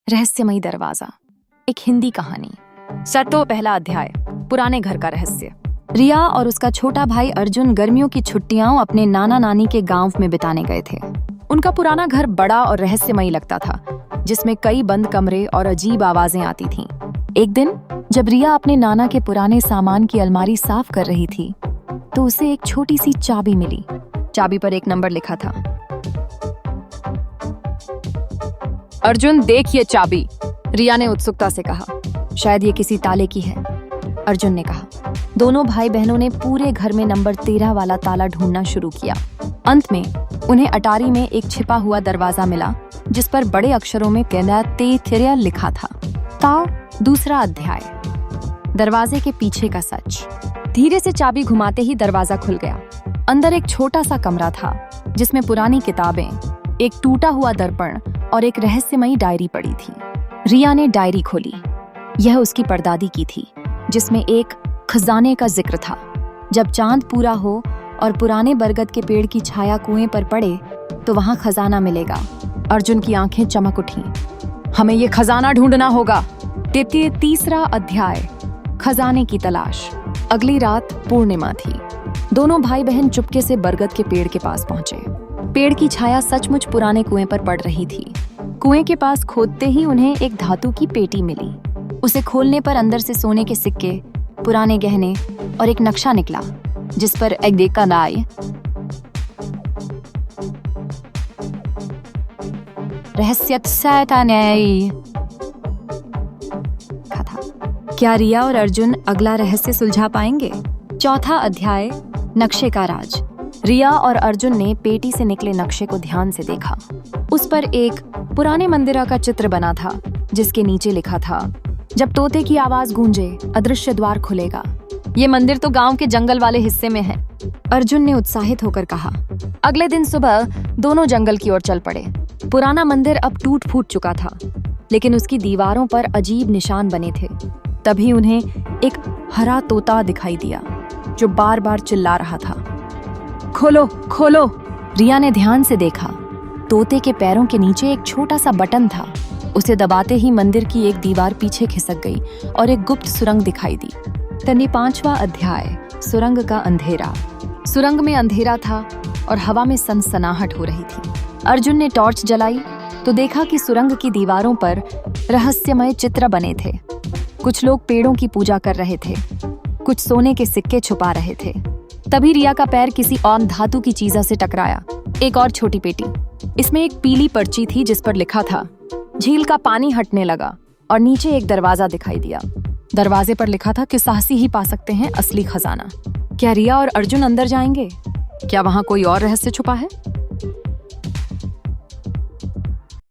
रहस्यमयी दरवाजा, एक हिंदी कहानी। सतो पहला अध्याय, पुराने घर का रहस्य। रिया और उसका छोटा भाई अर्जुन गर्मियों की छुट्टियां अपने नाना नानी के गांव में बिताने गए थे। उनका पुराना घर बड़ा और रहस्यमयी लगता था, जिसमें कई बंद कमरे और अजीब आवाजें आती थीं। एक दिन जब रिया अपने नाना के पुराने सामान की अलमारी साफ कर रही थी, तो उसे एक छोटी सी चाबी मिली। चाबी पर एक नंबर लिखा था। अर्जुन, देख ये चाबी, रिया ने उत्सुकता से कहा। शायद ये किसी ताले की है, अर्जुन ने कहा। दोनों भाई बहनों ने पूरे घर में नंबर 13 वाला ताला ढूंढना शुरू किया। अंत में उन्हें अटारी में एक छिपा हुआ दरवाजा मिला, जिस पर बड़े अक्षरों में तेथिरिया लिखा था। दूसरा अध्याय, दरवाजे के पीछे का सच। धीरे से चाबी घुमाते ही दरवाजा खुल गया। अंदर एक छोटा सा कमरा था, जिसमें पुरानी किताबें, एक टूटा हुआ दर्पण और एक रहस्यमयी डायरी पड़ी थी। रिया ने डायरी खोली। यह उसकी परदादी की थी, जिसमें एक खजाने का जिक्र था। जब चांद पूरा हो और पुराने बरगद के पेड़ की छाया कुएं पर पड़े, तो वहां खजाना मिलेगा। अर्जुन की आंखें चमक उठीं। हमें ये खजाना ढूंढना होगा। तीसरा अध्याय, खजाने की तलाश। अगली रात पूर्णिमा थी। दोनों भाई बहन चुपके से बरगद के पेड़ के पास पहुंचे। पेड़ की छाया सचमुच पुराने कुएं पर पड़ रही थी। कुएं के पास खोदते ही उन्हें एक धातु की पेटी मिली। उसे खोलने पर अंदर से सोने के सिक्के, पुराने गहने और एक नक्शा निकला, जिस पर एगदेकानाई रहस्यतसैतानेई था। क्या रिया और अर्जुन अगला रहस्य सुलझा पाएंगे? चौथा अध्याय, नक्शे का राज। रिया और अर्जुन ने पेटी से निकले नक्शे को ध्यान से देखा। उस पर एक पुराने मंदिर का चित्र बना था, जिसके नीचे लिखा था, जब तोते की आवाज गूंजे, अदृश्य द्वार खुलेगा। ये मंदिर तो गांव के जंगल वाले हिस्से में है, अर्जुन ने उत्साहित होकर कहा। अगले दिन सुबह दोनों जंगल की ओर चल पड़े। पुराना मंदिर अब टूट फूट चुका था, लेकिन उसकी दीवारों पर अजीब निशान बने थे। तभी उन्हें एक हरा तोता दिखाई दिया, जो बार बार चिल्ला रहा था, खोलो खोलो। रिया ने ध्यान से देखा। तोते के पैरों के नीचे एक छोटा सा बटन था। उसे दबाते ही मंदिर की एक दीवार पीछे खिसक गई और एक गुप्त सुरंग दिखाई दी। पांचवा अध्याय, सुरंग का अंधेरा। सुरंग में अंधेरा था और हवा में सनसनाहट हो रही थी। अर्जुन ने टॉर्च जलाई तो देखा कि सुरंग की दीवारों पर रहस्यमय चित्र बने थे। कुछ लोग पेड़ों की पूजा कर रहे थे, कुछ सोने के सिक्के छुपा रहे थे। तभी रिया का पैर किसी और धातु की चीज़ से टकराया। एक और छोटी पेटी, इसमें एक पीली पर्ची थी, जिस पर लिखा था, झील का पानी हटने लगा, और नीचे एक दरवाजा दिखाई दिया। दरवाजे पर लिखा था कि साहसी ही पा सकते हैं असली खजाना। क्या रिया और अर्जुन अंदर जाएंगे? क्या वहां कोई और रहस्य छुपा है?